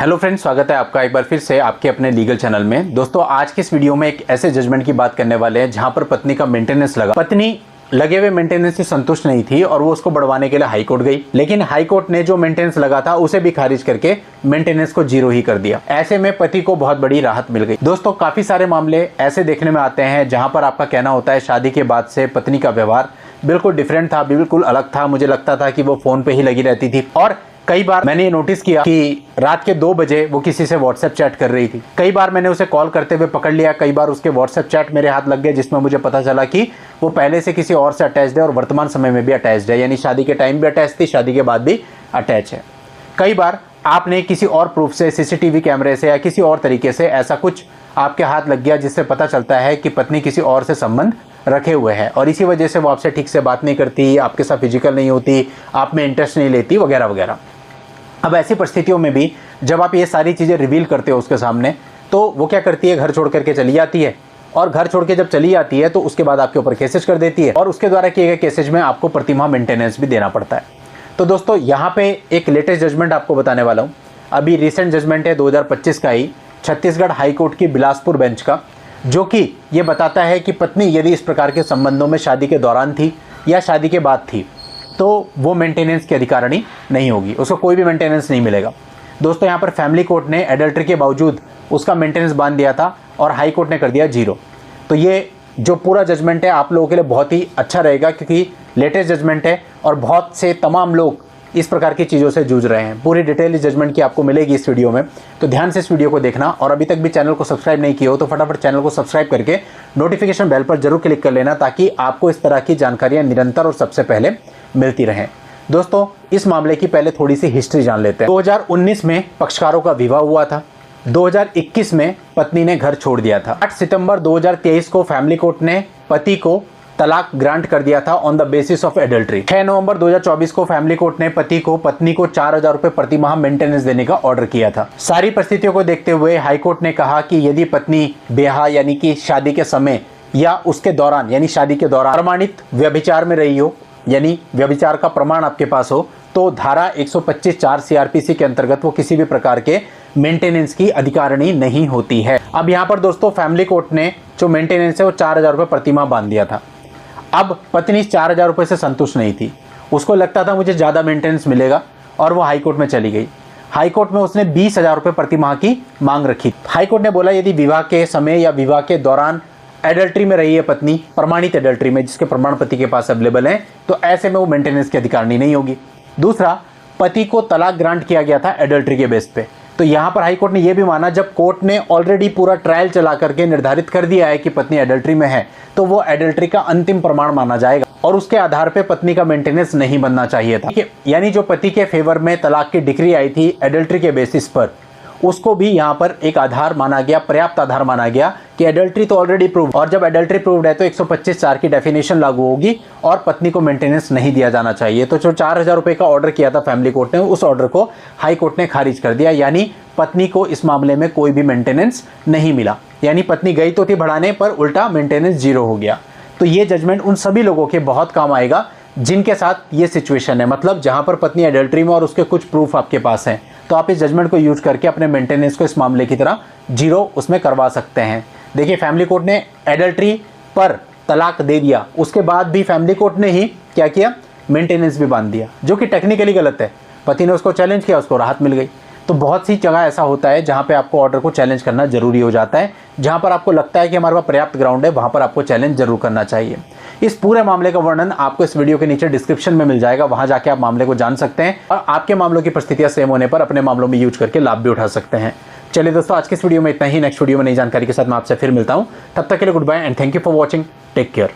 Hello friends, स्वागत है आपका एक बार फिर से आपके अपने लीगल चैनल में। दोस्तों, आज के इस वीडियो में एक ऐसे जजमेंट की बात करने वाले हैं जहां पर पत्नी का मेंटेनेंस लगा। पत्नी लगे हुए मेंटेनेंस से संतुष्ट नहीं थी और वो उसको बढ़वाने के लिए हाई कोर्ट गई, लेकिन हाई कोर्ट ने जो मेंटेनेंस लगा था उसे भी खारिज करके मेंटेनेंस को जीरो ही कर दिया। ऐसे में पति को बहुत बड़ी राहत मिल गई। दोस्तों, काफी सारे मामले ऐसे देखने में आते हैं जहां पर आपका कहना होता है शादी के बाद से पत्नी का व्यवहार बिल्कुल डिफरेंट था, बिल्कुल अलग था। मुझे लगता था कि वो फोन पे ही लगी रहती थी और कई बार मैंने ये नोटिस किया कि रात के 2 बजे वो किसी से व्हाट्सएप चैट कर रही थी। कई बार मैंने उसे कॉल करते हुए पकड़ लिया, कई बार उसके व्हाट्सएप चैट मेरे हाथ लग गए जिसमें मुझे पता चला कि वो पहले से किसी और से अटैच्ड है और वर्तमान समय में भी अटैच्ड है, यानी शादी के टाइम भी अटैच थी, शादी के बाद भी अटैच है। कई बार आपने किसी और प्रूफ से, सीसीटीवी कैमरे से या किसी और तरीके से ऐसा कुछ आपके हाथ लग गया जिससे पता चलता है कि पत्नी किसी और से संबंध रखे हुए हैं और इसी वजह से वो आपसे ठीक से बात नहीं करती, आपके साथ फिजिकल नहीं होती, आप में इंटरेस्ट नहीं लेती वगैरह वगैरह। अब ऐसी परिस्थितियों में भी जब आप ये सारी चीज़ें रिवील करते हो उसके सामने, तो वो क्या करती है, घर छोड़ करके चली जाती है और घर छोड़ के जब चली जाती है तो उसके बाद आपके ऊपर केसेज कर देती है और उसके द्वारा किए गए केसेज में आपको प्रतिमाह मेंटेनेंस भी देना पड़ता है। तो दोस्तों, यहाँ पे एक लेटेस्ट जजमेंट आपको बताने वाला हूँ। अभी रिसेंट जजमेंट है 2025 का ही, छत्तीसगढ़ हाई कोर्ट की बिलासपुर बेंच का, जो कि ये बताता है कि पत्नी यदि इस प्रकार के संबंधों में शादी के दौरान थी या शादी के बाद थी तो वो मेंटेनेंस की अधिकारिणी नहीं होगी, उसको कोई भी मेंटेनेंस नहीं मिलेगा। दोस्तों, यहाँ पर फैमिली कोर्ट ने एडल्ट्री के बावजूद उसका मेंटेनेंस बांध दिया था और हाई कोर्ट ने कर दिया जीरो। तो ये जो पूरा जजमेंट है आप लोगों के लिए बहुत ही अच्छा रहेगा क्योंकि लेटेस्ट जजमेंट है और बहुत से तमाम लोग इस प्रकार की चीज़ों से जूझ रहे हैं। पूरी डिटेल इस जजमेंट की आपको मिलेगी इस वीडियो में, तो ध्यान से इस वीडियो को देखना और अभी तक भी चैनल को सब्सक्राइब नहीं किया हो तो फटाफट चैनल को सब्सक्राइब करके नोटिफिकेशन बेल पर जरूर क्लिक कर लेना ताकि आपको इस तरह की जानकारियाँ निरंतर और सबसे पहले मिलती रहें। दोस्तों, इस मामले की पहले थोड़ी सी हिस्ट्री जान लेते हैं। 2019 में पक्षकारों का विवाह हुआ था। 2021 में पत्नी ने घर छोड़ दिया था। 8 सितंबर 2023 को फैमिली कोर्ट ने पति को तलाक ग्रांट कर दिया था on the basis of adultery. 6 नवंबर 2024 को फैमिली कोर्ट ने पति को पत्नी को 4,000 रुपए प्रति माह मेंटेनेंस देने का ऑर्डर किया था। सारी परिस्थितियों को देखते हुए हाई कोर्ट ने कहा कि यदि पत्नी ब्याह यानी कि शादी के समय या उसके दौरान यानी शादी के दौरान प्रमाणित व्यभिचार में रही हो, यानी व्यभिचार का प्रमाण आपके पास हो, तो धारा 125(4) सीआरपीसी के अंतर्गत वो किसी भी प्रकार के मेंटेनेंस की अधिकारिणी नहीं होती है। अब यहाँ पर दोस्तों फैमिली कोर्ट ने जो मेंटेनेंस है वो 4,000 रुपये प्रति माह बांध दिया था। अब पत्नी 4,000 रुपये से संतुष्ट नहीं थी, उसको लगता था मुझे ज़्यादा मेंटेनेंस मिलेगा और वो हाई कोर्ट में चली गई। हाई कोर्ट में उसने 20,000 रुपये प्रति माह की मांग रखी। हाई कोर्ट ने बोला यदि विवाह के समय या विवाह के दौरान एडल्ट्री में रही है पत्नी, प्रमाणित एडल्ट्री में जिसके प्रमाण पति के पास अवेलेबल हैं, तो ऐसे में वो मेंटेनेंस की अधिकारिणी नहीं होगी। दूसरा, पति को तलाक ग्रांट किया गया था एडल्ट्री के बेस पे, तो यहाँ पर हाई कोर्ट ने यह भी माना जब कोर्ट ने ऑलरेडी पूरा ट्रायल चला करके निर्धारित कर दिया है कि पत्नी एडल्ट्री में है तो वो एडल्ट्री का अंतिम प्रमाण माना जाएगा और उसके आधार पे पत्नी का मेंटेनेंस नहीं बनना चाहिए था। यानी जो पति के फेवर में तलाक की डिक्री आई थी एडल्ट्री के बेसिस पर, उसको भी यहाँ पर एक आधार माना गया, पर्याप्त आधार माना गया कि एडल्ट्री तो ऑलरेडी प्रूव, और जब एडल्ट्री प्रूव्ड है तो 125(4) की डेफिनेशन लागू होगी और पत्नी को मेंटेनेंस नहीं दिया जाना चाहिए। तो जो 4,000 रुपये का ऑर्डर किया था फैमिली कोर्ट ने, उस ऑर्डर को हाई कोर्ट ने खारिज कर दिया, यानी पत्नी को इस मामले में कोई भी मेंटेनेंस नहीं मिला। यानी पत्नी गई तो थी बढ़ाने पर उल्टा मेंटेनेंस जीरो हो गया। तो ये जजमेंट उन सभी लोगों के बहुत काम आएगा जिनके साथ ये सिचुएशन है, मतलब जहाँ पर पत्नी एडल्ट्री में और उसके कुछ प्रूफ आपके पास हैं, तो आप इस जजमेंट को यूज करके अपने मेंटेनेंस को इस मामले की तरह जीरो उसमें करवा सकते हैं। देखिए, फैमिली कोर्ट ने एडल्ट्री पर तलाक दे दिया, उसके बाद भी फैमिली कोर्ट ने ही क्या किया, मेंटेनेंस भी बांध दिया, जो कि टेक्निकली गलत है। पति ने उसको चैलेंज किया, उसको राहत मिल गई। तो बहुत सी जगह ऐसा होता है जहाँ पे आपको ऑर्डर को चैलेंज करना जरूरी हो जाता है। जहाँ पर आपको लगता है कि हमारे पास पर्याप्त ग्राउंड है, वहाँ पर आपको चैलेंज जरूर करना चाहिए। इस पूरे मामले का वर्णन आपको इस वीडियो के नीचे डिस्क्रिप्शन में मिल जाएगा, वहां जाके आप मामले को जान सकते हैं और आपके मामलों की परिस्थितियां सेम होने पर अपने मामलों में यूज करके लाभ भी उठा सकते हैं। चलिए दोस्तों, आज की इस वीडियो में इतना ही। नेक्स्ट वीडियो में नई जानकारी के साथ मैं आपसे फिर मिलता हूं। तब तक के लिए goodbye and thank you for watching. Take care.